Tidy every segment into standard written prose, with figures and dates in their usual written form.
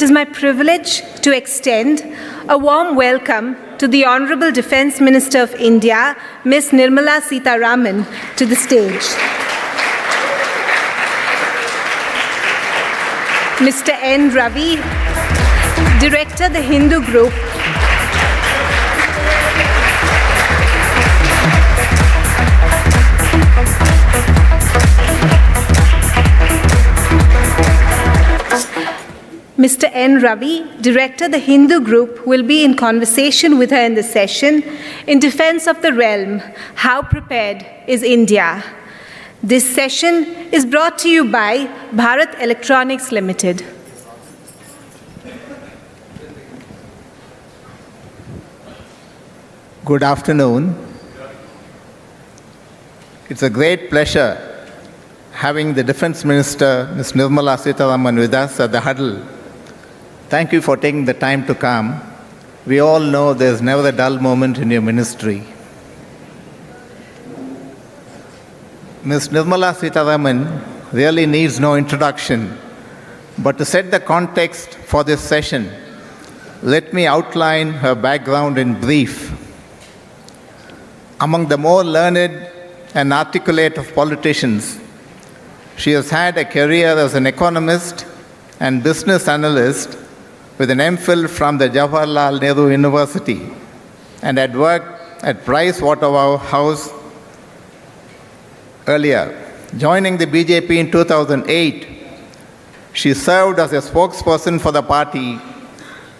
it is my privilege to extend a warm welcome to the Honorable Defence Minister of India, Ms. Nirmala Sitaraman, to the stage. Mr. N Ravi, Director, the Hindu Group, Mr. N Ravi, Director, the Hindu Group, will be in conversation with her in the session in defense of the realm, How Prepared is India? This session is brought to you by Bharat Electronics Limited. Good afternoon. It's a great pleasure having the Defense Minister, Ms. Nirmala Sitaraman, with us at the Huddle. Thank you for taking the time to come. We all know there's never a dull moment in your ministry. Ms. Nirmala Sitaraman really needs no introduction, but to set the context for this session, let me outline her background in brief. Among the more learned and articulate of politicians, she has had a career as an economist and business analyst with an MPhil from the Jawaharlal Nehru University, and had worked at Price Waterhouse earlier. Joining the BJP in 2008, she served as a spokesperson for the party,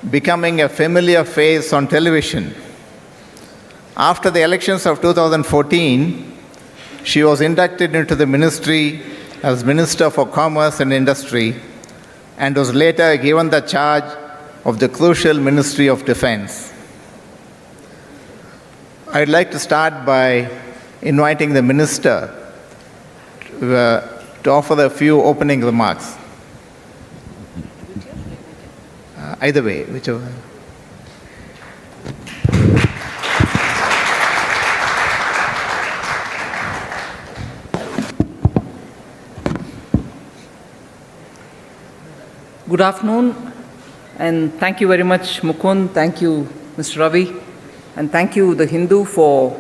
becoming a familiar face on television. After the elections of 2014, she was inducted into the ministry as Minister for Commerce and Industry, and was later given the charge of the crucial Ministry of Defense. I'd like to start by inviting the Minister to offer a few opening remarks. Either way, whichever. Good afternoon, and thank you very much, Mukund. Thank you, Mr. Ravi, and thank you, the Hindu, for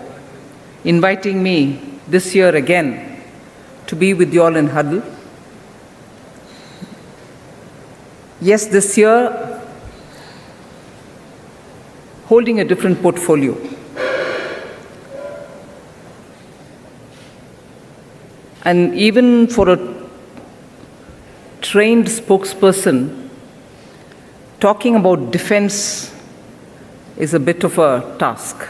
inviting me this year again to be with you all in Huddle. Yes, this year, holding a different portfolio. And even for a trained spokesperson, talking about defense is a bit of a task.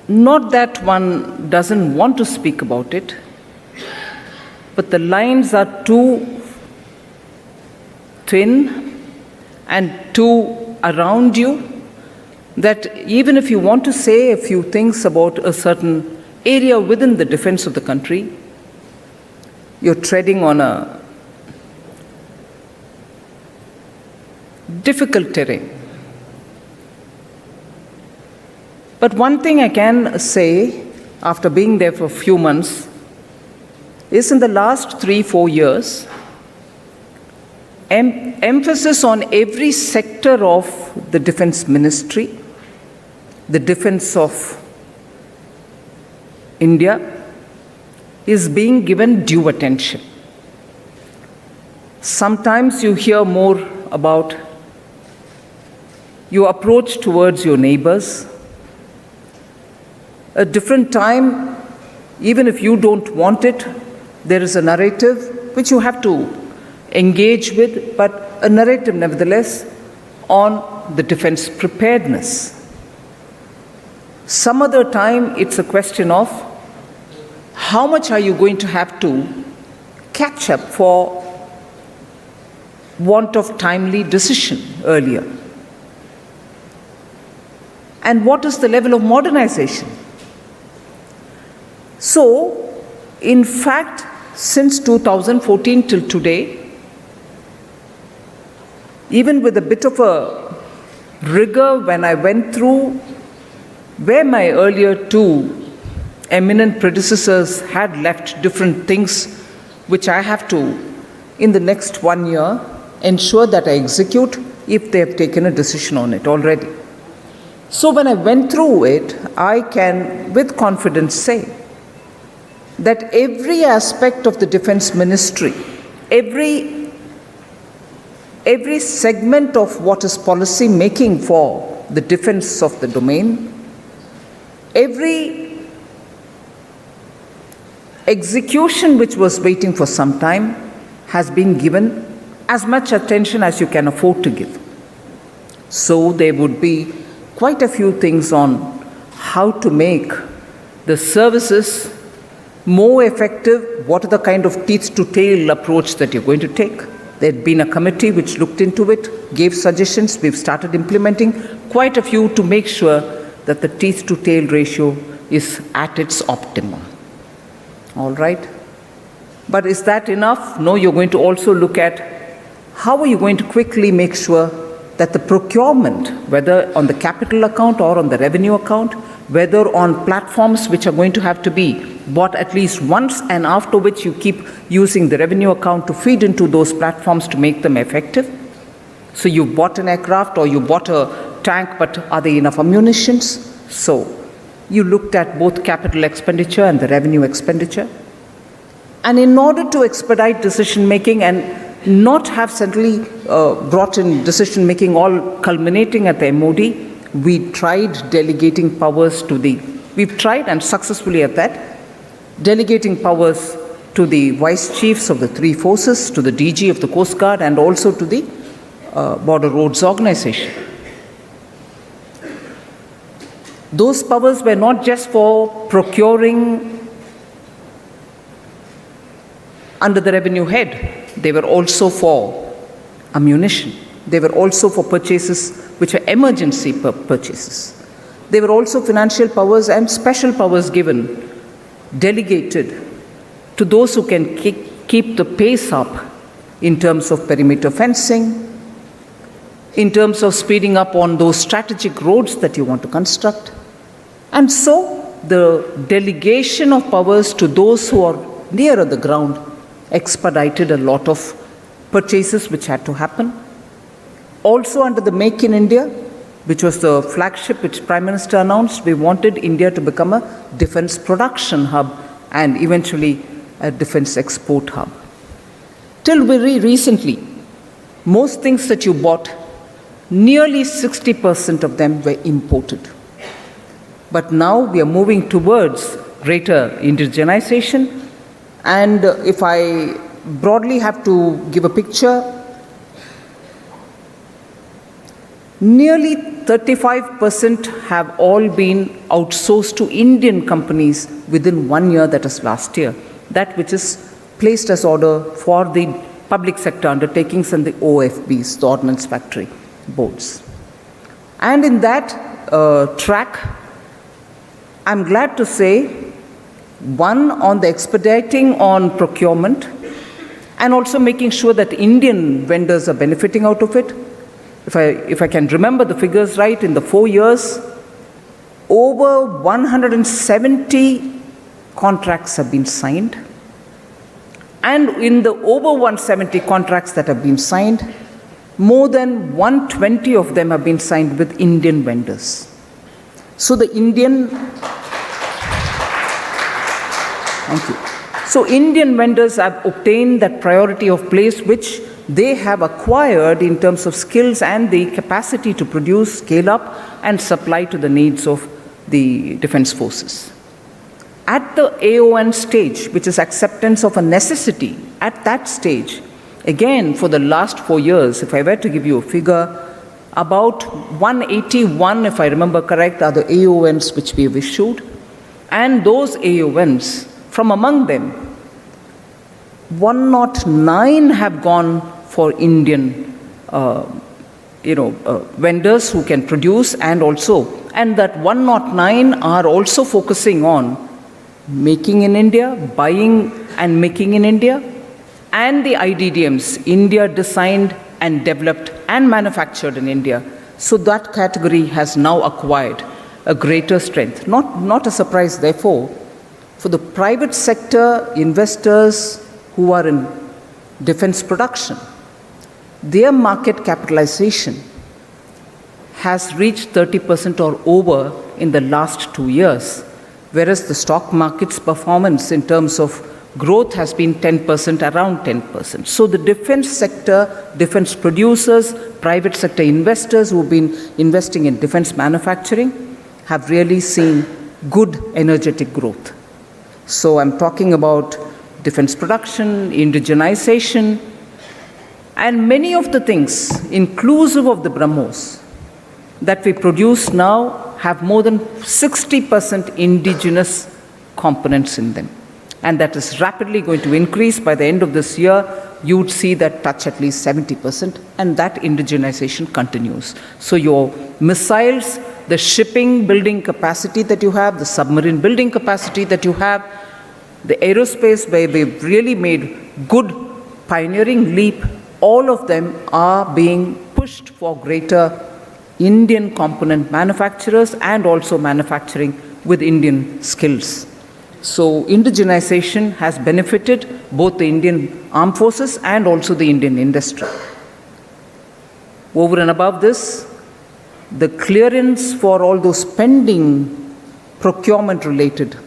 Not that one doesn't want to speak about it, but the lines are too thin and too around you that even if you want to say a few things about a certain area within the defense of the country, you're treading on a difficult terrain. But one thing I can say, after being there for a few months, is in the last 3-4 years, emphasis on every sector of the defense ministry, the defense of India, is being given due attention. Sometimes you hear more about your approach towards your neighbors. A different time, even if you don't want it, there is a narrative which you have to engage with, but a narrative nevertheless on the defense preparedness. Some other time, it's a question of how much are you going to have to catch up for want of timely decision earlier? And what is the level of modernization? So, in fact, since 2014 till today, even with a bit of a rigor when I went through where my earlier two eminent predecessors had left different things which I have to in the next 1 year, ensure that I execute if they have taken a decision on it already. So when I went through it, I can with confidence say that every aspect of the defense ministry, every segment of what is policy making for the defense of the domain, every execution which was waiting for some time has been given as much attention as you can afford to give. So there would be quite a few things on how to make the services more effective, what are the kind of teeth to tail approach that you're going to take. There had been a committee which looked into it, gave suggestions, we've started implementing quite a few to make sure that the teeth to tail ratio is at its optimum. All right? But is that enough? No, you're going to also look at how are you going to quickly make sure that the procurement, whether on the capital account or on the revenue account, whether on platforms which are going to have to be bought at least once and after which you keep using the revenue account to feed into those platforms to make them effective. So you bought an aircraft or you bought a tank, but are there enough ammunitions? So you looked at both capital expenditure and the revenue expenditure. And in order to expedite decision making and not have suddenly brought in decision making all culminating at the MOD, we tried delegating powers to we've tried and successfully at that, delegating powers to the vice chiefs of the three forces, to the DG of the Coast Guard, and also to the Border Roads Organization. Those powers were not just for procuring under the revenue head, they were also for ammunition. They were also for purchases which were emergency purchases. They were also financial powers and special powers given, delegated to those who can keep the pace up in terms of perimeter fencing, in terms of speeding up on those strategic roads that you want to construct. And so the delegation of powers to those who are nearer the ground expedited a lot of purchases which had to happen. Also under the Make in India, which was the flagship which Prime Minister announced, we wanted India to become a defense production hub and eventually a defense export hub. Till very recently, most things that you bought, nearly 60% of them were imported. But now we are moving towards greater indigenization. And if I broadly have to give a picture, nearly 35% have all been outsourced to Indian companies within 1 year, that is last year. That which is placed as order for the public sector undertakings and the OFBs, the Ordnance Factory Boards. And in that track, I'm glad to say, one, on the expediting on procurement, and also making sure that Indian vendors are benefiting out of it. If I can remember the figures right, in the 4 years, over 170 contracts have been signed. And in the over 170 contracts that have been signed, more than 120 of them have been signed with Indian vendors. So the Indian vendors have obtained that priority of place which they have acquired in terms of skills and the capacity to produce, scale up, and supply to the needs of the defense forces. At the AON stage, which is acceptance of a necessity, at that stage, again, for the last 4 years, if I were to give you a figure, about 181, if I remember correct, are the AONs which we have issued. And those AONs, from among them, 109 have gone for Indian vendors who can produce, and that 109 are also focusing on making in India, buying and making in India, and the IDDMs, India designed and developed and manufactured in India. So that category has now acquired a greater strength. Not a surprise, therefore, for the private sector investors who are in defense production. Their market capitalization has reached 30% or over in the last 2 years, whereas the stock market's performance in terms of growth has been 10%, around 10%. So the defense sector, defense producers, private sector investors who've been investing in defense manufacturing have really seen good energetic growth. So I'm talking about defense production, indigenization, and many of the things, inclusive of the BrahMos, that we produce now have more than 60% indigenous components in them. And that is rapidly going to increase. By the end of this year, you would see that touch at least 70%, and that indigenization continues. So your missiles, the shipping building capacity that you have, the submarine building capacity that you have, the aerospace where we've really made good pioneering leap, all of them are being pushed for greater Indian component manufacturers and also manufacturing with Indian skills. So indigenization has benefited both the Indian armed forces and also the Indian industry. Over and above this, the clearance for all those pending procurement-related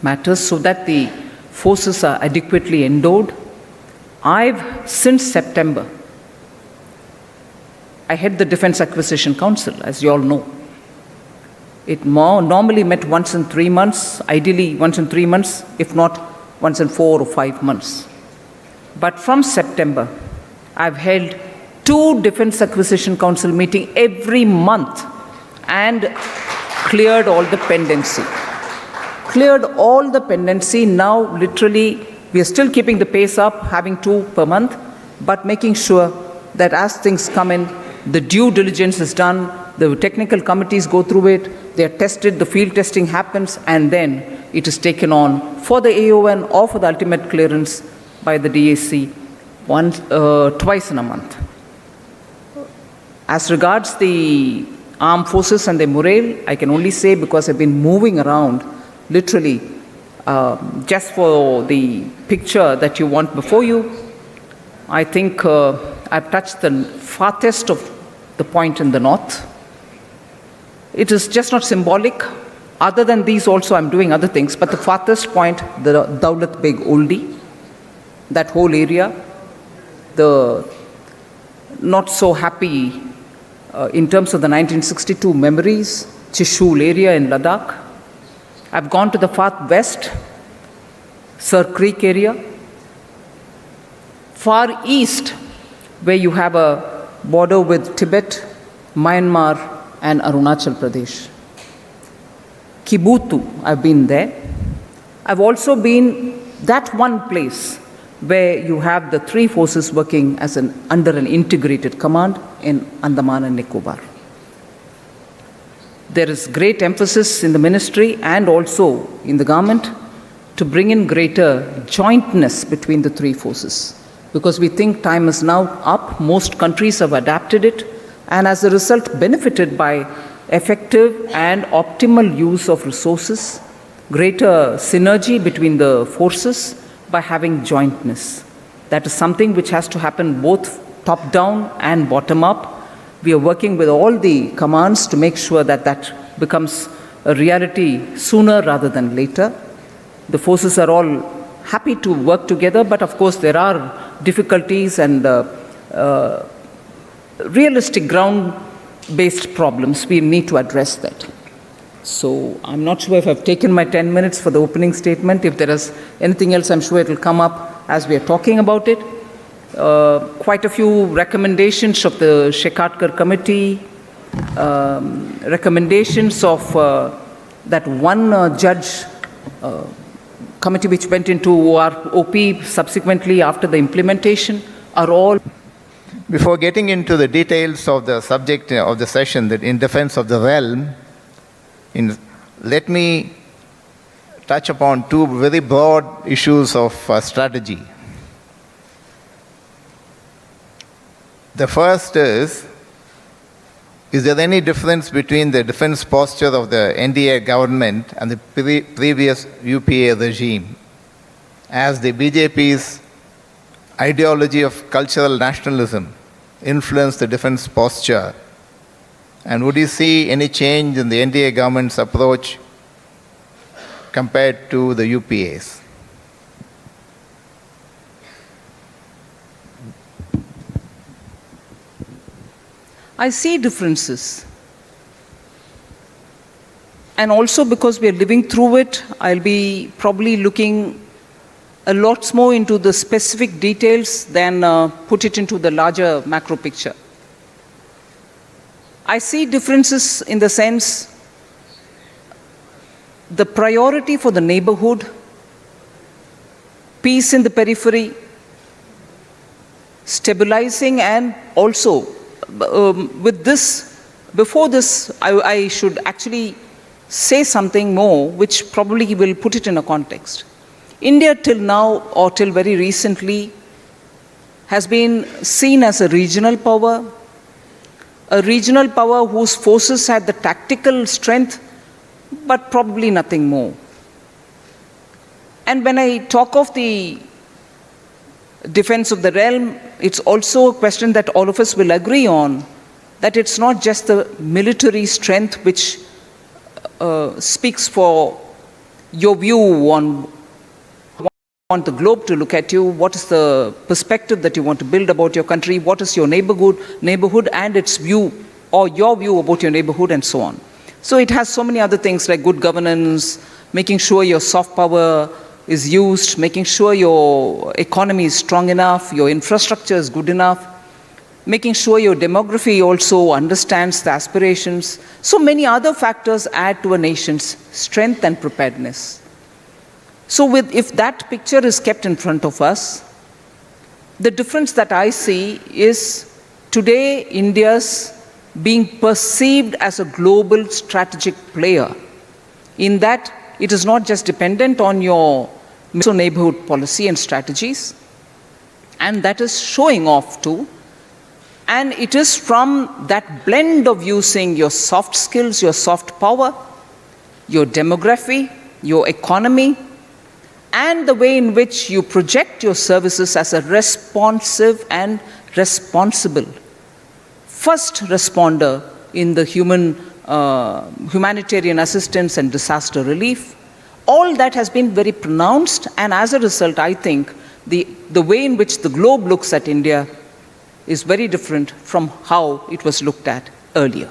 matters so that the forces are adequately endowed. Since September, I head the Defense Acquisition Council, as you all know. It normally met once in 3 months, ideally once in 3 months, if not once in 4 or 5 months. But from September, I've held 2 Defense Acquisition Council meetings every month and cleared all the pendency. Now, literally, we are still keeping the pace up, having 2 per month, but making sure that as things come in, the due diligence is done, the technical committees go through it, they are tested, the field testing happens, and then it is taken on for the AON or for the ultimate clearance by the DAC twice in a month. As regards the armed forces and their morale, I can only say, because I've been moving around, literally, just for the picture that you want before you, I think I've touched the farthest of the point in the north. It is just not symbolic. Other than these also, I'm doing other things, but the farthest point, the Daulat Beg Oldie, that whole area, the not so happy in terms of the 1962 memories, Chishul area in Ladakh. I've gone to the far west, Sir Creek area, far east, where you have a border with Tibet, Myanmar, and Arunachal Pradesh. Kibutu, I've been there. I've also been that one place where you have the 3 forces working as under an integrated command in Andaman and Nicobar. There is great emphasis in the ministry and also in the government to bring in greater jointness between the 3 forces, because we think time is now up. Most countries have adapted it, and as a result benefited by effective and optimal use of resources, greater synergy between the forces by having jointness. That is something which has to happen both top-down and bottom-up. We are working with all the commands to make sure that that becomes a reality sooner rather than later. The forces are all happy to work together, but of course there are difficulties and realistic ground-based problems. We need to address that. So I'm not sure if I've taken my 10 minutes for the opening statement. If there is anything else, I'm sure it will come up as we are talking about it. Quite a few recommendations of the Shekatkar committee, recommendations of that one judge committee which went into our OP subsequently after the implementation are all. Before getting into the details of the subject of the session, that in defense of the realm, let me touch upon 2 very broad issues of strategy. The first is there any difference between the defense posture of the NDA government and the previous UPA regime, as the BJP's ideology of cultural nationalism influence the defense posture? And would you see any change in the NDA government's approach compared to the UPA's? I see differences. And also because we are living through it, I'll be probably looking a lot more into the specific details than put it into the larger macro picture. I see differences in the sense the priority for the neighborhood, peace in the periphery, stabilizing, and also with this, before this, I should actually say something more which probably will put it in a context. India till now, or till very recently, has been seen as a regional power whose forces had the tactical strength, but probably nothing more. And when I talk of the defense of the realm, it's also a question that all of us will agree on, that it's not just the military strength which speaks for your view on want the globe to look at you, what is the perspective that you want to build about your country, what is your neighborhood and its view, or your view about your neighborhood, and so on. So it has so many other things like good governance, making sure your soft power is used, making sure your economy is strong enough, your infrastructure is good enough, making sure your demography also understands the aspirations. So many other factors add to a nation's strength and preparedness. So if that picture is kept in front of us, the difference that I see is today India's being perceived as a global strategic player, in that it is not just dependent on your neighborhood policy and strategies, and that is showing off too. And it is from that blend of using your soft skills, your soft power, your demography, your economy, and the way in which you project your services as a responsive and responsible first responder in the humanitarian assistance and disaster relief. All that has been very pronounced, and as a result, I think the way in which the globe looks at India is very different from how it was looked at earlier.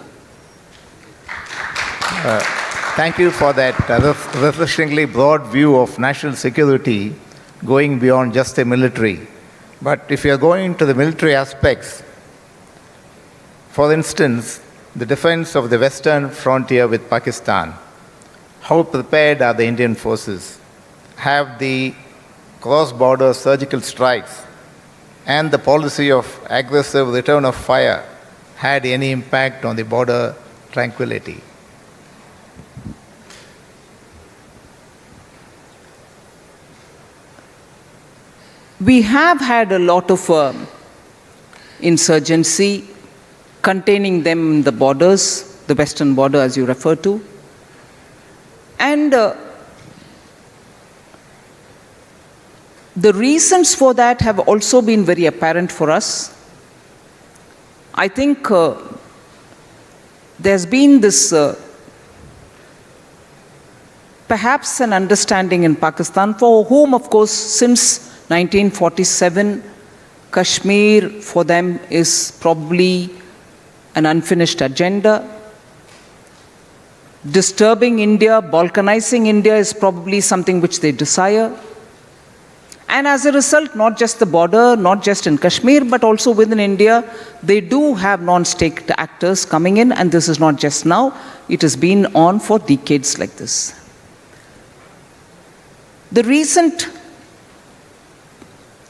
Thank you for that refreshingly broad view of national security going beyond just the military. But if you're going to the military aspects, for instance, the defense of the western frontier with Pakistan, how prepared are the Indian forces? Have the cross-border surgical strikes and the policy of aggressive return of fire had any impact on the border tranquility? We have had a lot of insurgency, containing them in the borders, the western border as you refer to. And the reasons for that have also been very apparent for us. I think there's been this perhaps an understanding in Pakistan, for whom, of course, since 1947, Kashmir for them is probably an unfinished agenda. Disturbing India, balkanizing India is probably something which they desire. And as a result, not just the border, not just in Kashmir, but also within India, they do have non-state actors coming in, and this is not just now, it has been on for decades like this. The recent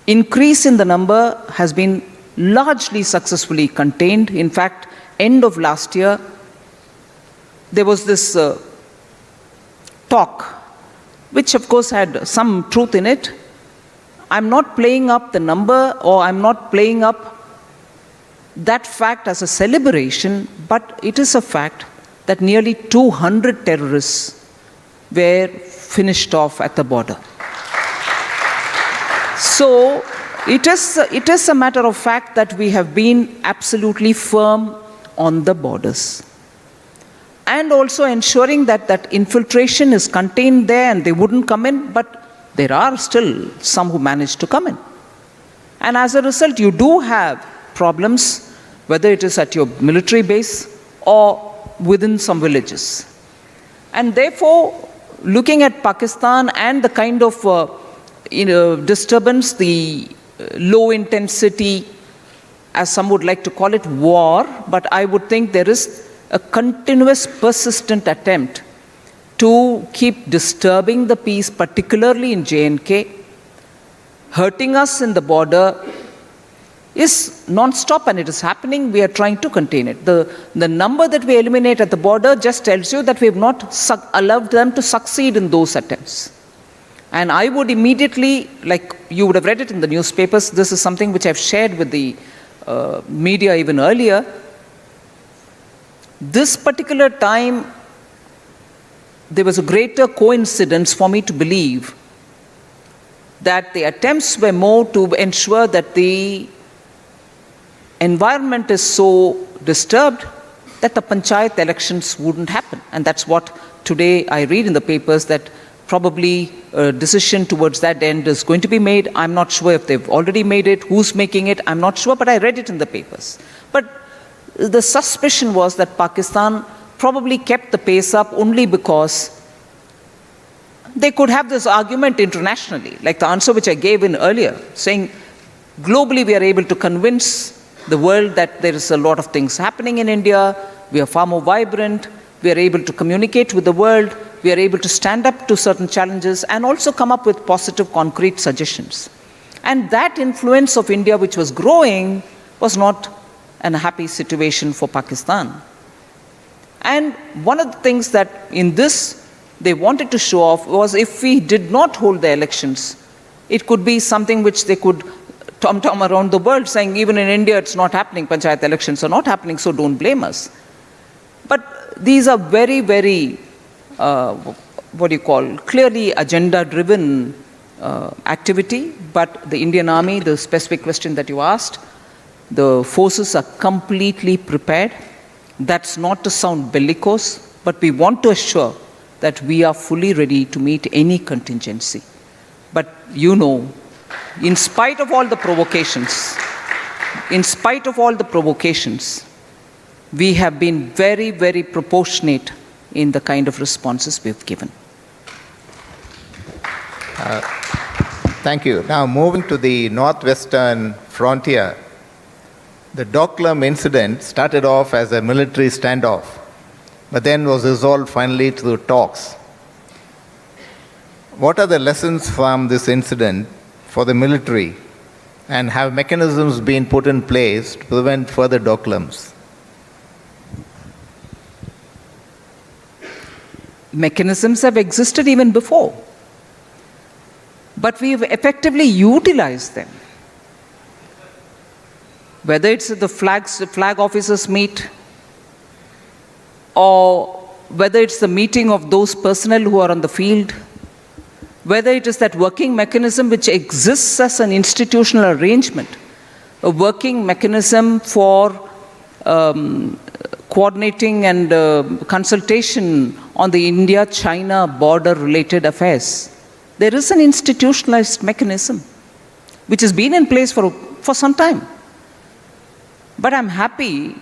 increase in the number has been largely successfully contained. In fact, end of last year, there was this talk, which of course had some truth in it. I'm not playing up the number, or I'm not playing up that fact as a celebration, but it is a fact that nearly 200 terrorists were finished off at the border. So It is a matter of fact that we have been absolutely firm on the borders. And also ensuring that that infiltration is contained there and they wouldn't come in, but there are still some who manage to come in. And as a result, you do have problems, whether it is at your military base or within some villages. And therefore, looking at Pakistan and the kind of disturbance, the low intensity, as some would like to call it, war, but I would think there is a continuous, persistent attempt to keep disturbing the peace, particularly in J&K, hurting us in the border, is non-stop, and it is happening. We are trying to contain it. The number that we eliminate at the border just tells you that we have not allowed them to succeed in those attempts. And I would immediately, like you would have read it in the newspapers, this is something which I've shared with the media even earlier. This particular time, there was a greater coincidence for me to believe that the attempts were more to ensure that the environment is so disturbed that the panchayat elections wouldn't happen. And that's what today I read in the papers, that probably a decision towards that end is going to be made. I'm not sure if they've already made it, who's making it, I'm not sure, but I read it in the papers. But the suspicion was that Pakistan probably kept the pace up only because they could have this argument internationally, like the answer which I gave in earlier, saying globally we are able to convince the world that there is a lot of things happening in India, we are far more vibrant, we are able to communicate with the world, we are able to stand up to certain challenges and also come up with positive, concrete suggestions. And that influence of India, which was growing, was not a happy situation for Pakistan. And one of the things that in this they wanted to show off was, if we did not hold the elections, it could be something which they could tom-tom around the world, saying even in India it's not happening, panchayat elections are not happening, so don't blame us. But these are very, very, clearly agenda-driven activity. But the Indian Army, the specific question that you asked, the forces are completely prepared. That's not to sound bellicose, but we want to assure that we are fully ready to meet any contingency. But you know, in spite of all the provocations, we have been very, very proportionate in the kind of responses we've given. Thank you. Now, moving to the northwestern frontier, the Doklam incident started off as a military standoff, but then was resolved finally through talks. What are the lessons from this incident for the military, and have mechanisms been put in place to prevent further Doklams? Mechanisms have existed even before, but we've effectively utilized them. Whether it's the flag officers meet, or whether it's the meeting of those personnel who are on the field, whether it is that working mechanism which exists as an institutional arrangement, a working mechanism for coordinating and consultation on the India-China border-related affairs. There is an institutionalized mechanism which has been in place for some time. But I'm happy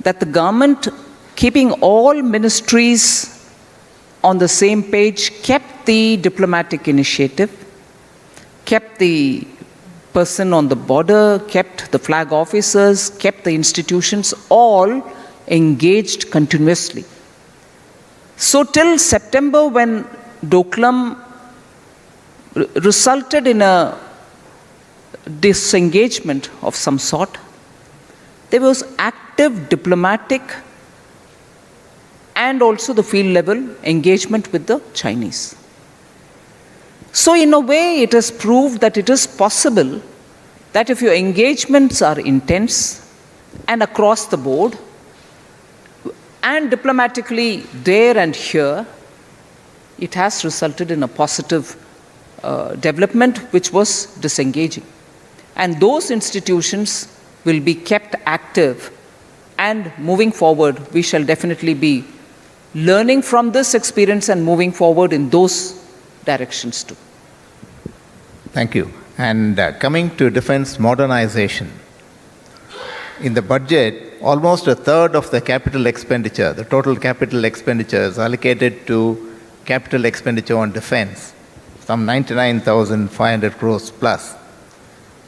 that the government, keeping all ministries on the same page, kept the diplomatic initiative, kept the person on the border, kept the flag officers, kept the institutions, all engaged continuously. So till September, when Doklam resulted in a disengagement of some sort, there was active diplomatic and also the field level engagement with the Chinese. So in a way, it has proved that it is possible that if your engagements are intense and across the board, and diplomatically there and here, it has resulted in a positive development which was disengaging. And those institutions will be kept active. And moving forward, we shall definitely be learning from this experience and moving forward in those directions too. Thank you. And coming to defense modernization, in the budget, almost a third of the capital expenditure, the total capital expenditure, is allocated to capital expenditure on defense, some 99,500 crores plus.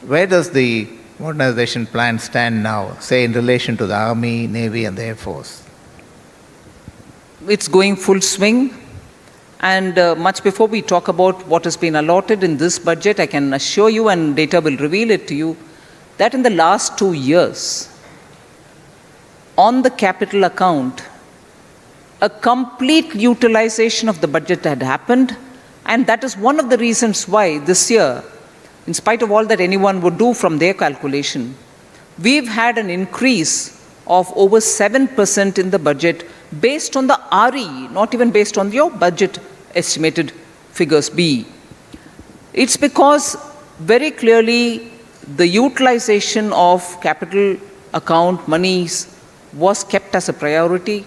Where does the modernization plan stand now, say in relation to the Army, Navy, and the Air Force? It's going full swing. And much before we talk about what has been allotted in this budget, I can assure you, and data will reveal it to you, that in the last 2 years, on the capital account, a complete utilization of the budget had happened. And that is one of the reasons why this year, in spite of all that anyone would do from their calculation, we've had an increase of over 7% in the budget based on the RE, not even based on your budget estimated figures B. It's because very clearly the utilization of capital account monies was kept as a priority.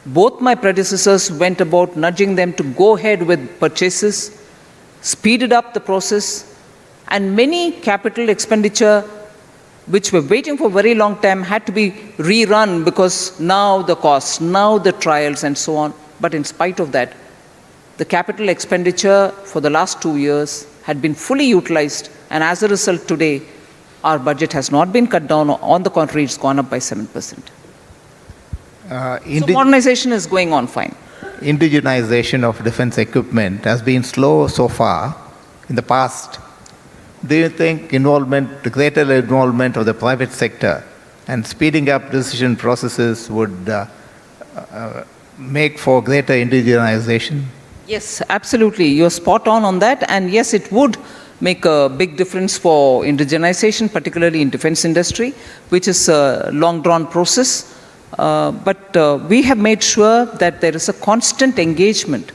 Both my predecessors went about nudging them to go ahead with purchases, speeded up the process, and many capital expenditure which were waiting for a very long time had to be rerun because now the costs, now the trials and so on. But in spite of that, the capital expenditure for the last 2 years had been fully utilized, and as a result today, our budget has not been cut down. On the contrary, it's gone up by 7%. So modernization is going on fine. Indigenization of defense equipment has been slow so far in the past. Do you think greater involvement of the private sector and speeding up decision processes would make for greater indigenization? Yes, absolutely. You're spot on that. And yes, it would make a big difference for indigenization, particularly in defense industry, which is a long-drawn process. But we have made sure that there is a constant engagement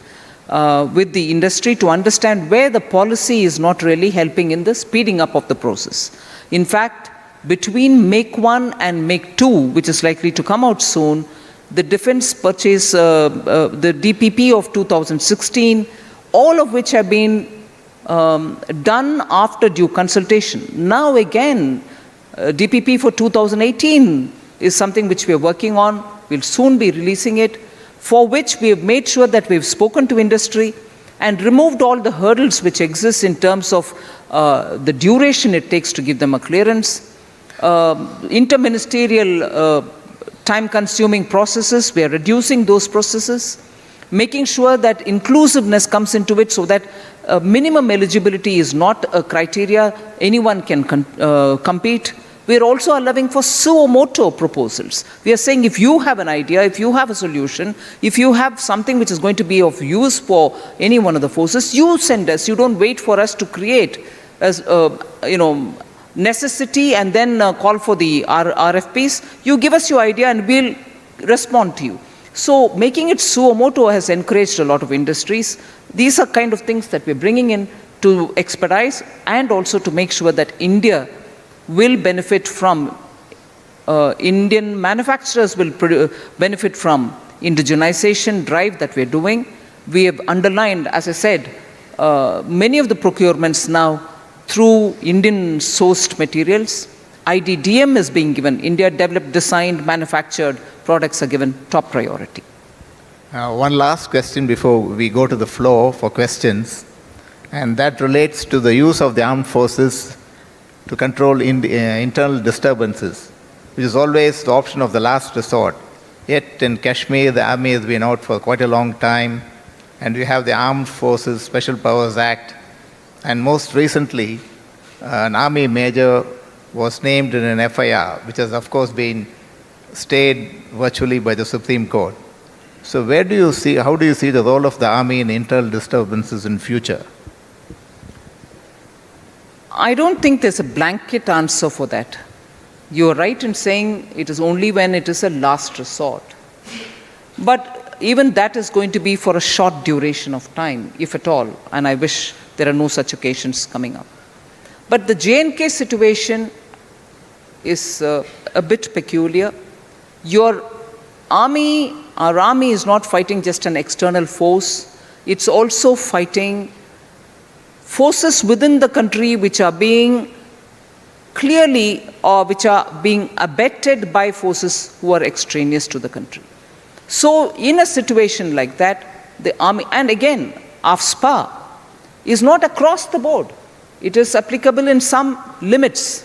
with the industry to understand where the policy is not really helping in the speeding up of the process. In fact, between Make 1 and Make 2, which is likely to come out soon, the defense purchase, the DPP of 2016, all of which have been done after due consultation. Now again, DPP for 2018 is something which we are working on. We'll soon be releasing it, for which we have made sure that we've spoken to industry and removed all the hurdles which exist in terms of the duration it takes to give them a clearance, interministerial time-consuming processes. We are reducing those processes, making sure that inclusiveness comes into it so that minimum eligibility is not a criteria. Anyone can compete. We are also allowing for suo motu proposals. We are saying if you have an idea, if you have a solution, if you have something which is going to be of use for any one of the forces, you send us. You don't wait for us to create as necessity and then call for the RFPs. You give us your idea and we'll respond to you. So making it suo motu has encouraged a lot of industries. These are kind of things that we're bringing in to expedite and also to make sure that India will benefit from, Indian manufacturers will benefit from indigenization drive that we're doing. We have underlined, as I said, many of the procurements now through Indian sourced materials. IDDM is being given. India developed, designed, manufactured products are given top priority. One last question before we go to the floor for questions, and that relates to the use of the armed forces to control internal disturbances, which is always the option of the last resort. Yet in Kashmir, the army has been out for quite a long time, and we have the Armed Forces Special Powers Act, and most recently, an army major was named in an FIR, which has of course been stayed virtually by the Supreme Court. So how do you see the role of the army in internal disturbances in future? I don't think there's a blanket answer for that. You're right in saying it is only when it is a last resort. But even that is going to be for a short duration of time, if at all, and I wish there are no such occasions coming up. But the J&K situation is a bit peculiar. Our army is not fighting just an external force. It's also fighting forces within the country which are being clearly or which are being abetted by forces who are extraneous to the country. So in a situation like that, the army, and again, AFSPA is not across the board. It is applicable in some limits.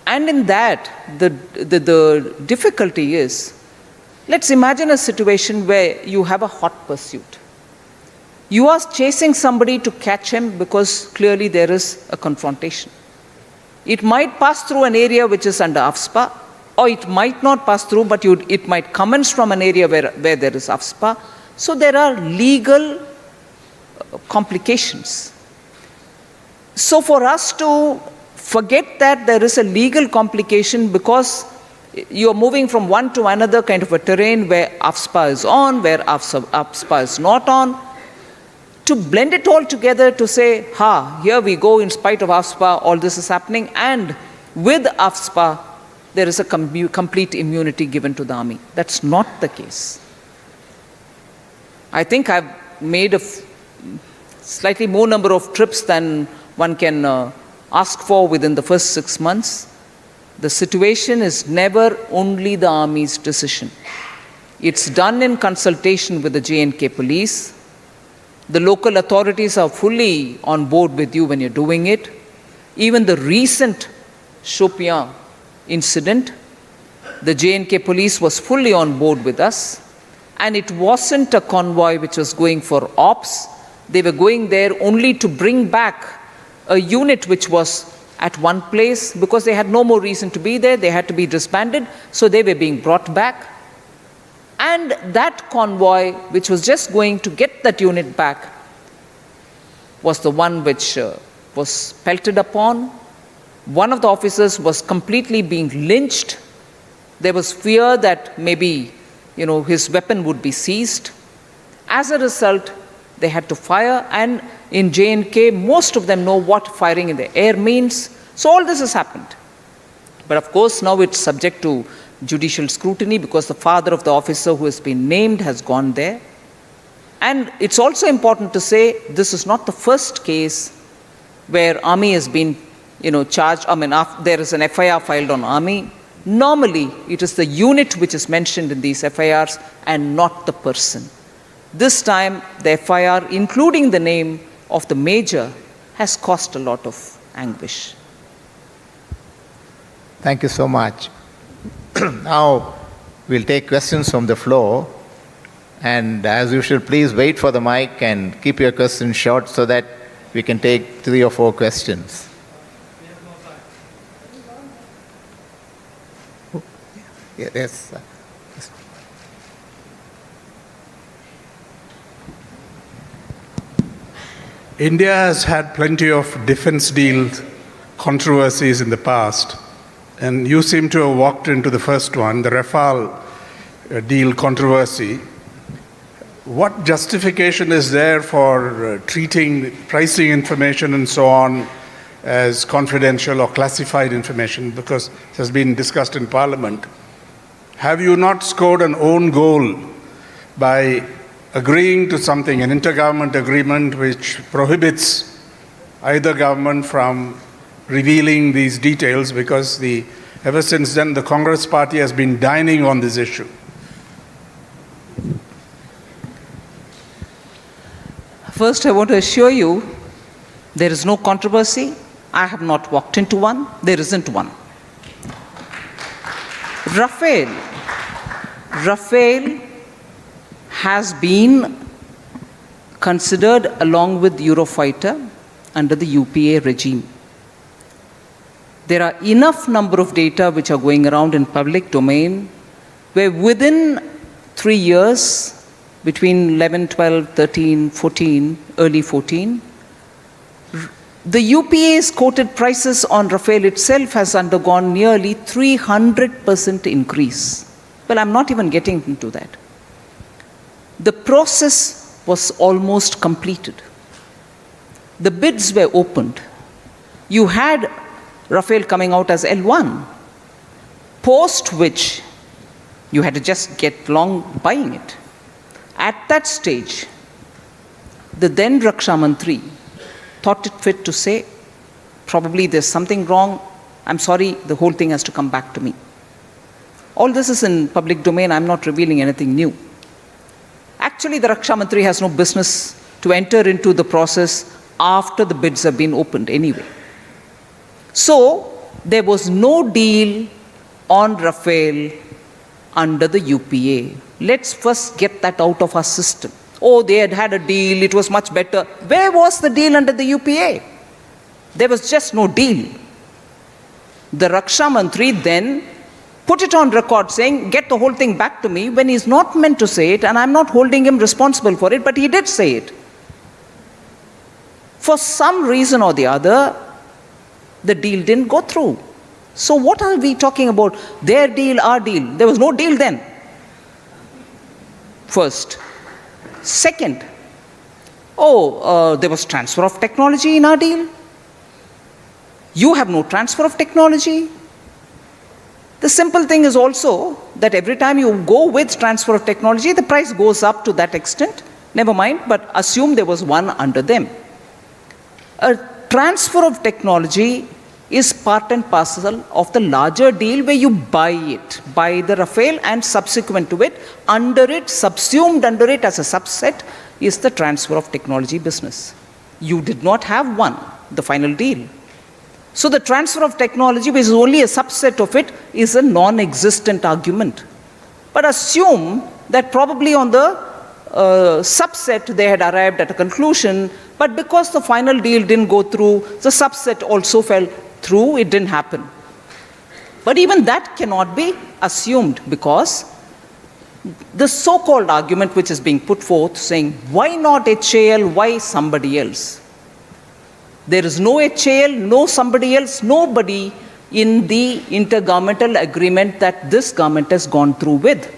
And in that, the difficulty is, let's imagine a situation where you have a hot pursuit. You are chasing somebody to catch him because clearly there is a confrontation. It might pass through an area which is under AFSPA, or it might not pass through, but it might commence from an area where there is AFSPA. So there are legal complications. So for us to forget that there is a legal complication because you're moving from one to another kind of a terrain where AFSPA is on, where AFSPA is not on, to blend it all together to say, here we go, in spite of AFSPA, all this is happening, and with AFSPA, there is a complete immunity given to the army. That's not the case. I think I've made a slightly more number of trips than one can ask for within the first 6 months. The situation is never only the army's decision. It's done in consultation with the J&K police. The local authorities are fully on board with you when you're doing it. Even the recent Shopian incident, the J&K police was fully on board with us. And it wasn't a convoy which was going for ops. They were going there only to bring back a unit which was at one place because they had no more reason to be there. They had to be disbanded, so they were being brought back. And that convoy, which was just going to get that unit back, was the one which was pelted upon. One of the officers was completely being lynched. There was fear that maybe, his weapon would be seized. As a result, they had to fire, and in J&K, most of them know what firing in the air means. So all this has happened. But of course, now it's subject to judicial scrutiny because the father of the officer who has been named has gone there. And it's also important to say this is not the first case where army has been charged. There is an FIR filed on army. Normally, it is the unit which is mentioned in these FIRs and not the person. This time, the FIR, including the name of the major, has caused a lot of anguish. Thank you so much. Now, we'll take questions from the floor. And as usual, please wait for the mic and keep your questions short so that we can take 3 or 4 questions. Yes. India has had plenty of defense deal controversies in the past, and you seem to have walked into the first one, the Rafale deal controversy. What justification is there for treating pricing information and so on as confidential or classified information? Because it has been discussed in Parliament. Have you not scored an own goal by agreeing to something, an intergovernment agreement which prohibits either government from revealing these details, because ever since then the Congress party has been dining on this issue? First, I want to assure you there is no controversy. I have not walked into one. There isn't one. Rafale has been considered along with Eurofighter under the UPA regime. There are enough number of data which are going around in public domain where within 3 years, between 11, 12, 13, 14, early 14, the UPA's quoted prices on Rafale itself has undergone nearly 300% increase. Well, I'm not even getting into that. The process was almost completed. The bids were opened. you had Rafale coming out as L1, post which you had to just get along buying it. At that stage, the then Raksha Mantri thought it fit to say, probably there's something wrong, I'm sorry, the whole thing has to come back to me. All this is in public domain, I'm not revealing anything new. Actually, the Raksha Mantri has no business to enter into the process after the bids have been opened anyway. So, there was no deal on Rafale under the UPA. Let's first get that out of our system. Oh, they had had a deal, it was much better. Where was the deal under the UPA? There was just no deal. The Raksha Mantri then put it on record saying, get the whole thing back to me, when he's not meant to say it, and I'm not holding him responsible for it, but he did say it. For some reason or the other, the deal didn't go through. So what are we talking about? Their deal, our deal. There was no deal then. First. Second, there was transfer of technology in our deal. You have no transfer of technology. The simple thing is also that every time you go with transfer of technology, the price goes up to that extent. Never mind, but assume there was one under them. A transfer of technology is part and parcel of the larger deal where you buy the Rafale, and subsequent to it, under it, subsumed under it as a subset, is the transfer of technology business. You did not have one, the final deal. So the transfer of technology, which is only a subset of it, is a non-existent argument. But assume that probably on the subset they had arrived at a conclusion, but because the final deal didn't go through, the subset also fell through, it didn't happen. But even that cannot be assumed, because the so-called argument which is being put forth saying, why not HAL, why somebody else? There is no HAL, no somebody else, nobody in the intergovernmental agreement that this government has gone through with.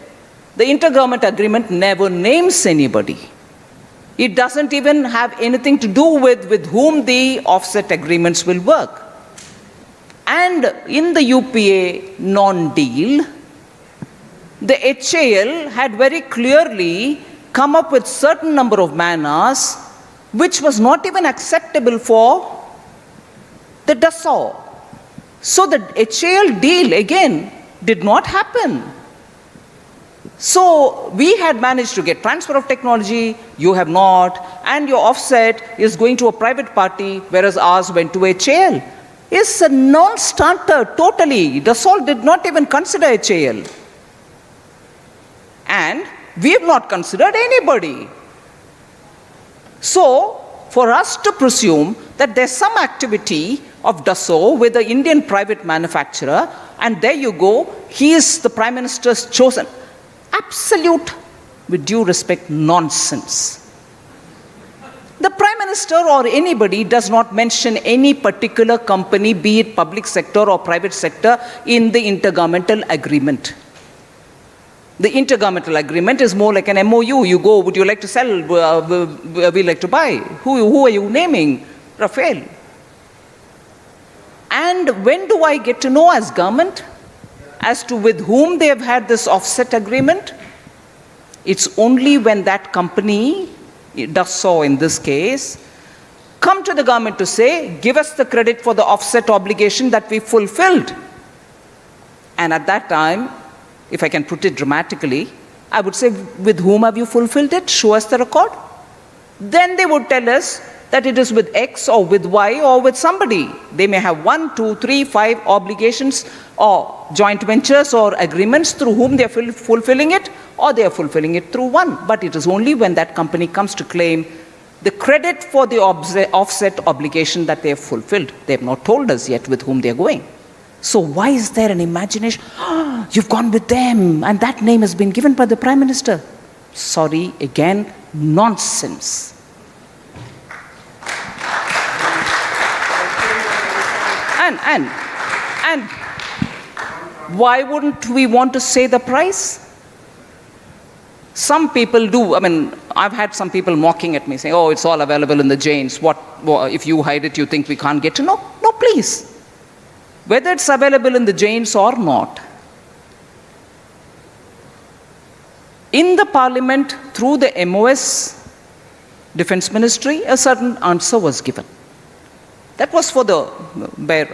The intergovernmental agreement never names anybody. It doesn't even have anything to do with whom the offset agreements will work. And in the UPA non-deal, the HAL had very clearly come up with certain number of man-hours which was not even acceptable for the Dassault. So the HAL deal again did not happen. So we had managed to get transfer of technology, you have not, and your offset is going to a private party, whereas ours went to HAL. It's a non-starter totally. Dassault did not even consider HAL. And we have not considered anybody. So, for us to presume that there's some activity of Dassault with the Indian private manufacturer, and there you go, he is the Prime Minister's chosen. Absolute, with due respect, nonsense. The Prime Minister or anybody does not mention any particular company, be it public sector or private sector, in the intergovernmental agreement. The intergovernmental agreement is more like an MOU. You go, would you like to sell? We like to buy. Who are you naming? Rafale. And when do I get to know as government as to with whom they have had this offset agreement? It's only when that company, Dassault in this case, come to the government to say, give us the credit for the offset obligation that we fulfilled. And at that time, if I can put it dramatically, I would say, with whom have you fulfilled it? Show us the record. Then they would tell us that it is with X or with Y or with somebody. They may have 1, 2, 3, 5 obligations or joint ventures or agreements through whom they are fulfilling it, or they are fulfilling it through one. But it is only when that company comes to claim the credit for the offset obligation that they have fulfilled. They have not told us yet with whom they are going. So why is there an imagination? Oh, you've gone with them, and that name has been given by the Prime Minister. Sorry, again, nonsense. And why wouldn't we want to say the price? Some people do. I mean, I've had some people mocking at me saying, oh, it's all available in the Jains. What if you hide it, you think we can't get to know? No please. Whether it's available in the Jains or not, in the Parliament, through the MOS, Defense Ministry, a certain answer was given. That was for the bare,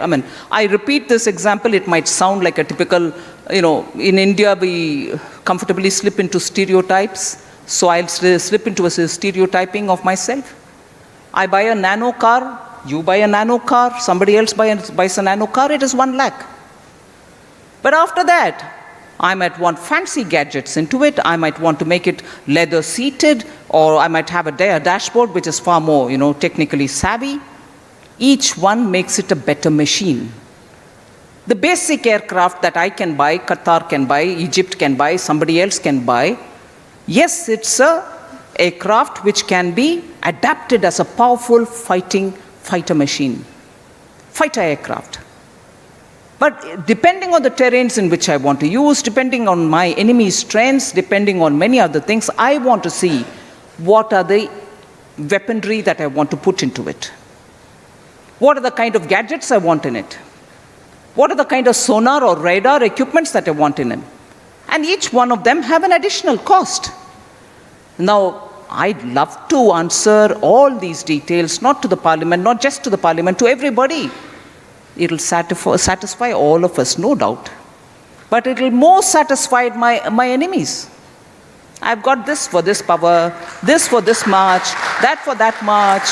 I repeat this example, it might sound like a typical, in India we comfortably slip into stereotypes, so I'll slip into a stereotyping of myself. I buy a nano car, you buy a nano car, somebody else buys a nano car, it is 1 lakh. But after that, I might want fancy gadgets into it, I might want to make it leather seated, or I might have a dashboard which is far more, technically savvy. Each one makes it a better machine. The basic aircraft that I can buy, Qatar can buy, Egypt can buy, somebody else can buy, yes, it's a aircraft which can be adapted as a powerful fighter machine, fighter aircraft. But depending on the terrains in which I want to use, depending on my enemy's strengths, depending on many other things, I want to see what are the weaponry that I want to put into it. What are the kind of gadgets I want in it? What are the kind of sonar or radar equipments that I want in it? And each one of them have an additional cost. Now, I'd love to answer all these details, not to the Parliament, not just to the Parliament, to everybody. It'll satisfy all of us, no doubt. But it'll more satisfy my enemies. I've got this for this power, this for this much, that for that much.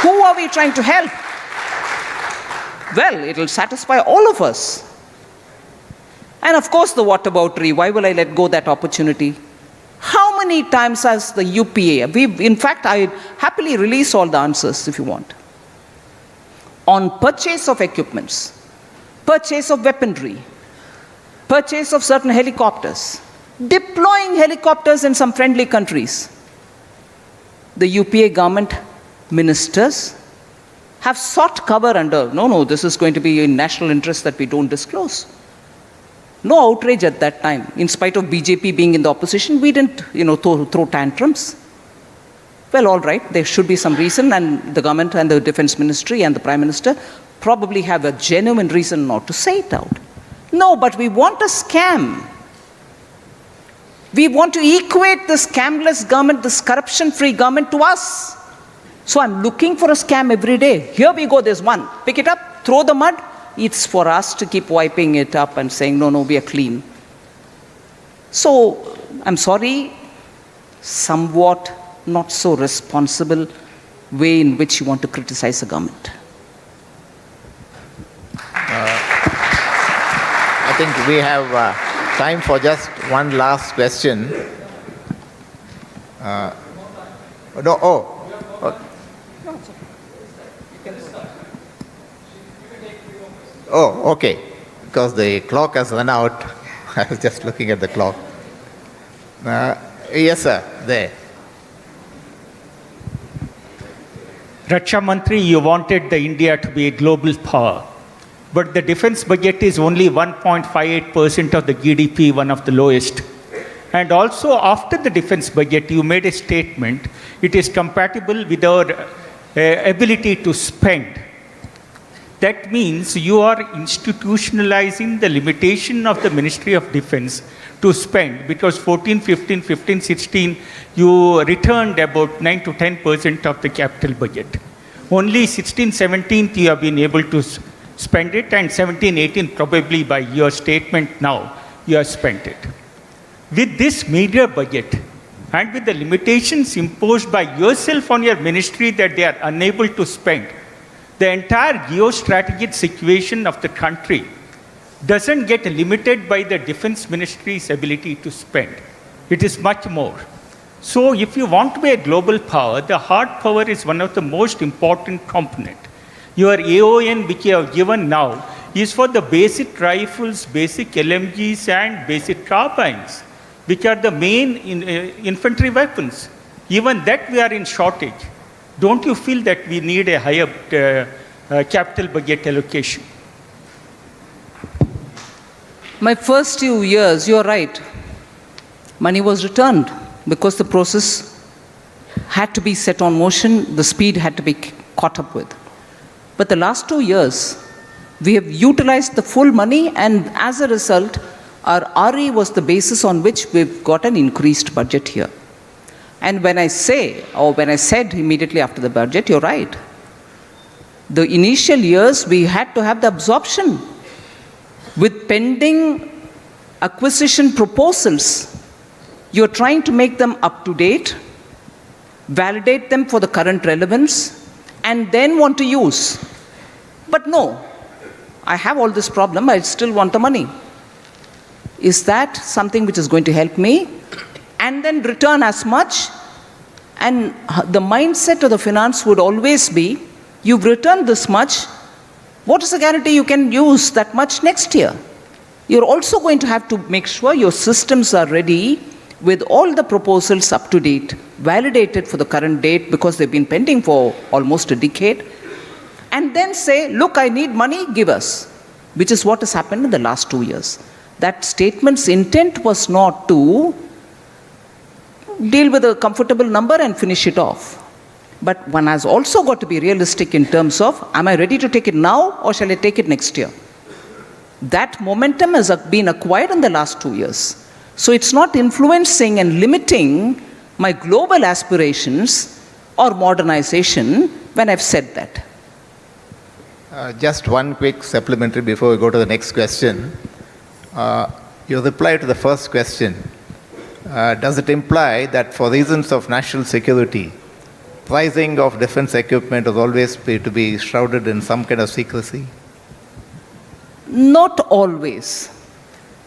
Who are we trying to help? Well, it'll satisfy all of us. And of course, the whataboutery, why will I let go that opportunity? How many times has the UPA, in fact, I happily release all the answers if you want. On purchase of equipments, purchase of weaponry, purchase of certain helicopters, deploying helicopters in some friendly countries. The UPA government ministers have sought cover under, no, this is going to be in national interest that we don't disclose. No outrage at that time. In spite of BJP being in the opposition, we didn't, throw tantrums. Well, all right, there should be some reason, and the government and the Defense Ministry and the Prime Minister probably have a genuine reason not to say it out. No, but we want a scam. We want to equate this scamless government, this corruption-free government to us. So I'm looking for a scam every day. Here we go, there's one. Pick it up, throw the mud. It's for us to keep wiping it up and saying, no, we are clean. So, I'm sorry, somewhat not so responsible way in which you want to criticize the government. I think we have time for just one last question. Oh, okay. Because the clock has run out. I was just looking at the clock. Yes, sir. There. Raksha Mantri, you wanted the India to be a global power. But the defense budget is only 1.58% of the GDP, one of the lowest. And also, after the defense budget, you made a statement, it is compatible with our ability to spend. That means you are institutionalizing the limitation of the Ministry of Defense to spend, because 14, 15, 15, 16, you returned about 9 to 10% of the capital budget. Only 16, 17 you have been able to spend it, and 17, 18 probably by your statement now you have spent it. With this media budget and with the limitations imposed by yourself on your ministry that they are unable to spend, the entire geostrategic situation of the country doesn't get limited by the defense ministry's ability to spend. It is much more. So if you want to be a global power, the hard power is one of the most important component. Your AON, which you have given now, is for the basic rifles, basic LMGs, and basic carbines, which are the main infantry weapons. Even that we are in shortage. Don't you feel that we need a higher capital budget allocation? My first 2 years, you're right, money was returned because the process had to be set on motion, the speed had to be caught up with. But the last 2 years, we have utilized the full money, and as a result, our RE was the basis on which we've got an increased budget here. And when I said immediately after the budget, you're right. The initial years, we had to have the absorption. With pending acquisition proposals, you're trying to make them up to date, validate them for the current relevance, and then want to use. But no, I have all this problem, I still want the money. Is that something which is going to help me? And then return as much? And the mindset of the finance would always be, you've returned this much, what is the guarantee you can use that much next year? You're also going to have to make sure your systems are ready with all the proposals up to date, validated for the current date because they've been pending for almost a decade, and then say, look, I need money, give us, which is what has happened in the last 2 years. That statement's intent was not to deal with a comfortable number and finish it off. But one has also got to be realistic in terms of, am I ready to take it now or shall I take it next year? That momentum has been acquired in the last 2 years. So it's not influencing and limiting my global aspirations or modernization when I've said that. Just one quick supplementary before we go to the next question. Your reply to the first question, does it imply that for reasons of national security, pricing of defense equipment is always to be shrouded in some kind of secrecy? Not always.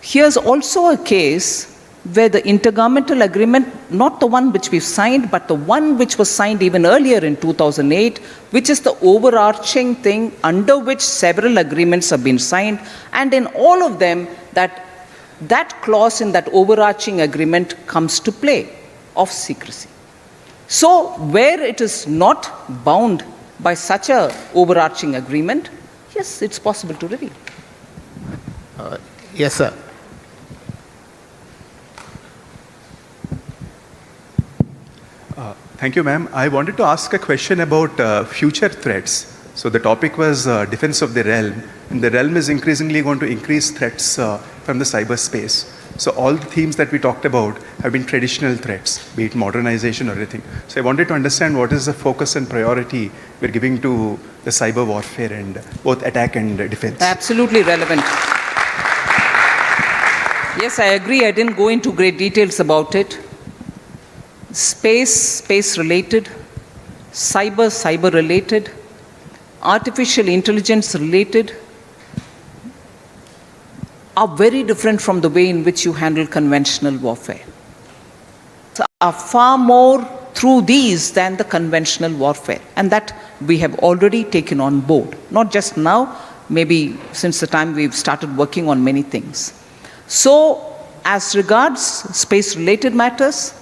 Here's also a case where the intergovernmental agreement, not the one which we've signed, but the one which was signed even earlier in 2008, which is the overarching thing under which several agreements have been signed, and in all of them, that clause in that overarching agreement comes to play of secrecy. So where it is not bound by such a overarching agreement, yes, it's possible to reveal. Yes, sir. Thank you, ma'am. I wanted to ask a question about future threats. So the topic was defense of the realm, and the realm is increasingly going to increase threats from the cyberspace. So all the themes that we talked about have been traditional threats, be it modernization or anything. So I wanted to understand what is the focus and priority we're giving to the cyber warfare and both attack and defense. Absolutely relevant. Yes, I agree. I didn't go into great details about it. Space related, cyber related, artificial intelligence related are very different from the way in which you handle conventional warfare. So are far more through these than the conventional warfare, and that we have already taken on board. Not just now, maybe since the time we've started working on many things. So as regards space-related matters,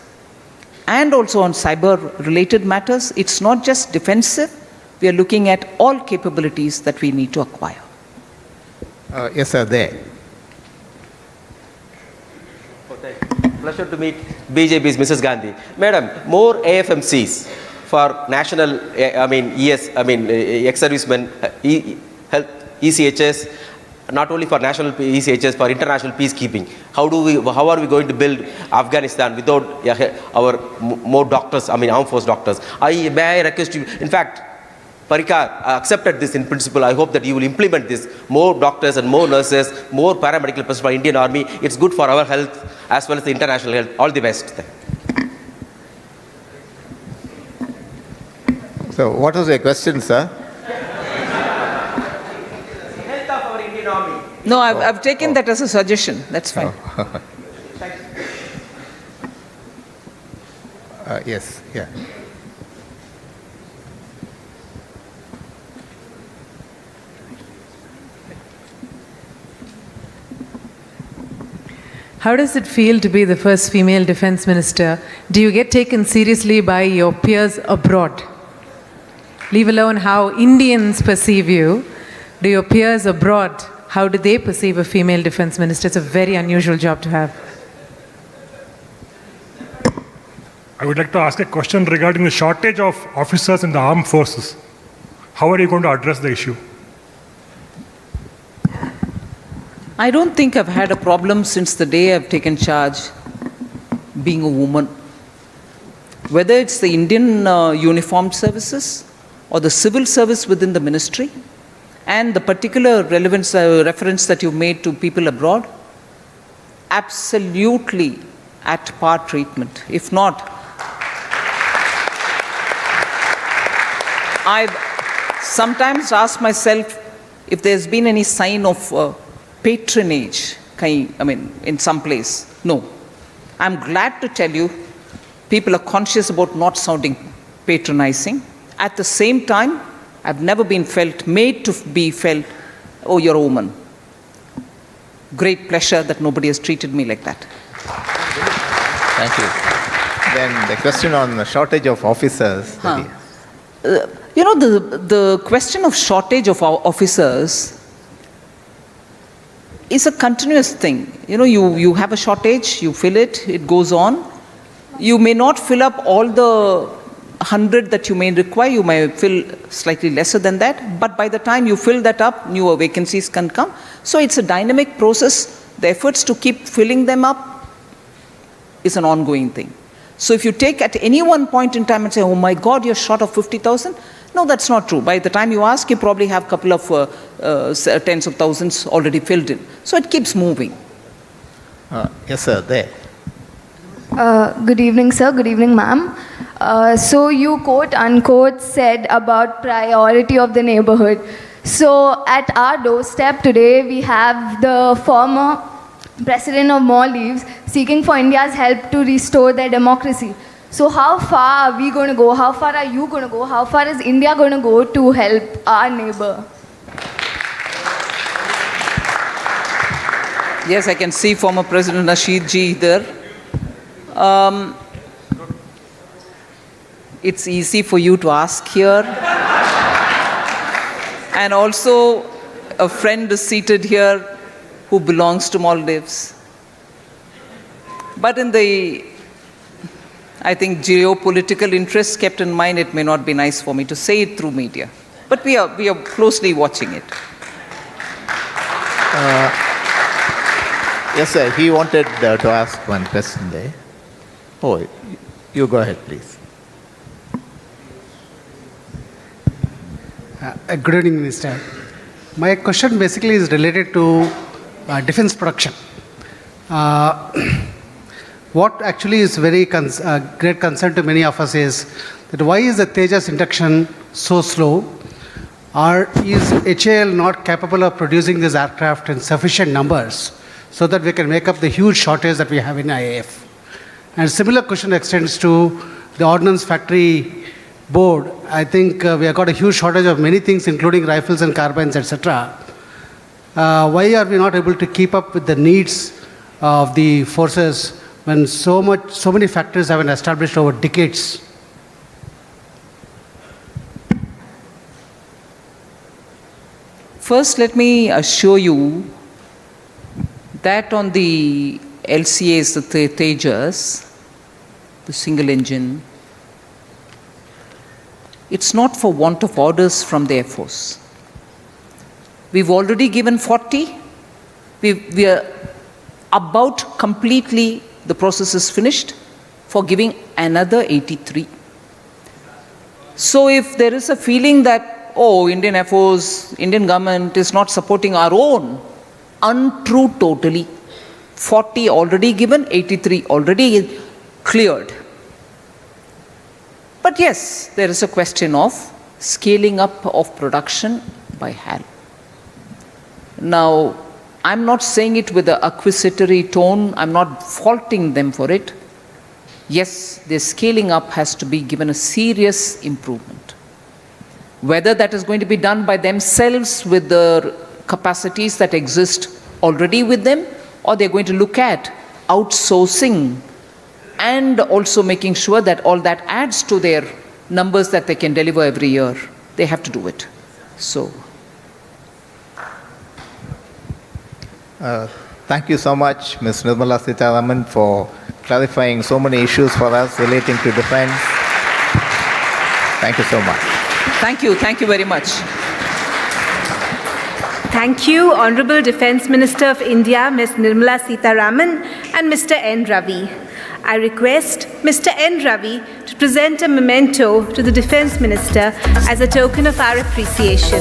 and also on cyber-related matters, it's not just defensive. We are looking at all capabilities that we need to acquire. Yes, sir, there. Pleasure to meet BJP's Mrs. Gandhi. Madam, more AFMCs for national, ex-servicemen, health, ECHS, not only for national ECHS, for international peacekeeping. How are we going to build Afghanistan without our more doctors, armed force doctors? May I request you, in fact, Parikar accepted this in principle. I hope that you will implement this. More doctors and more nurses, more paramedical personnel for Indian Army. It's good for our health as well as the international health. All the best. So what was your question, sir? Health of our Indian Army. No, I've taken that as a suggestion. That's fine. Yes, yeah. How does it feel to be the first female defense minister? Do you get taken seriously by your peers abroad? Leave alone how Indians perceive you. Do your peers abroad, how do they perceive a female defense minister? It's a very unusual job to have. I would like to ask a question regarding the shortage of officers in the armed forces. How are you going to address the issue? I don't think I've had a problem since the day I've taken charge being a woman. Whether it's the Indian uniformed services or the civil service within the ministry, and the particular reference that you made to people abroad, absolutely at par treatment. If not, I've sometimes asked myself if there's been any sign of patronage, in some place. No. I'm glad to tell you, people are conscious about not sounding patronizing. At the same time, I've never been made to be felt, oh, you're a woman. Great pleasure that nobody has treated me like that. Thank you. Then the question on the shortage of officers. The question of shortage of our officers is a continuous thing. You have a shortage, you fill it, it goes on. You may not fill up all the 100 that you may require, you may fill slightly lesser than that, but by the time you fill that up, newer vacancies can come. So it's a dynamic process. The efforts to keep filling them up is an ongoing thing. So if you take at any one point in time and say, oh my God, you're short of 50,000, no, that's not true. By the time you ask, you probably have a couple of tens of thousands already filled in. So it keeps moving. Yes, sir, there. Good evening, sir. Good evening, ma'am. So you quote unquote said about priority of the neighborhood. So at our doorstep today, we have the former president of Maldives seeking for India's help to restore their democracy. So how far are we going to go? How far are you going to go? How far is India going to go to help our neighbor? Yes, I can see former President Nasheed ji there. It's easy for you to ask here. And also, a friend is seated here who belongs to Maldives. But in the, I think, geopolitical interests kept in mind, it may not be nice for me to say it through media. But we are closely watching it. Yes, sir. He wanted to ask one question there. Oh, you go ahead, please. Good evening, Minister. My question basically is related to defense production. What actually is very great concern to many of us is that why is the Tejas induction so slow? Or is HAL not capable of producing this aircraft in sufficient numbers so that we can make up the huge shortage that we have in IAF? And similar question extends to the Ordnance Factory Board. I think we have got a huge shortage of many things, including rifles and carbines, etc. Why are we not able to keep up with the needs of the forces when so many factories have been established over decades? First, let me assure you that on the LCAs, the Tejas, the single engine, it's not for want of orders from the Air Force. We've already given 40. We are about completely, the process is finished for giving another 83. So if there is a feeling that, oh, Indian Air Force, Indian government is not supporting our own, untrue totally. 40 already given, 83 already cleared. But yes, there is a question of scaling up of production by HAL. Now, I'm not saying it with an accusatory tone. I'm not faulting them for it. Yes, their scaling up has to be given a serious improvement. Whether that is going to be done by themselves with the capacities that exist already with them, or they're going to look at outsourcing and also making sure that all that adds to their numbers that they can deliver every year. They have to do it. So. Thank you so much, Ms. Nirmala Sitaraman, for clarifying so many issues for us relating to defense. Thank you so much. Thank you very much. Thank you, Honorable Defence Minister of India, Ms. Nirmala Sitaraman, and Mr. N Ravi. I request Mr. N Ravi to present a memento to the Defence Minister as a token of our appreciation.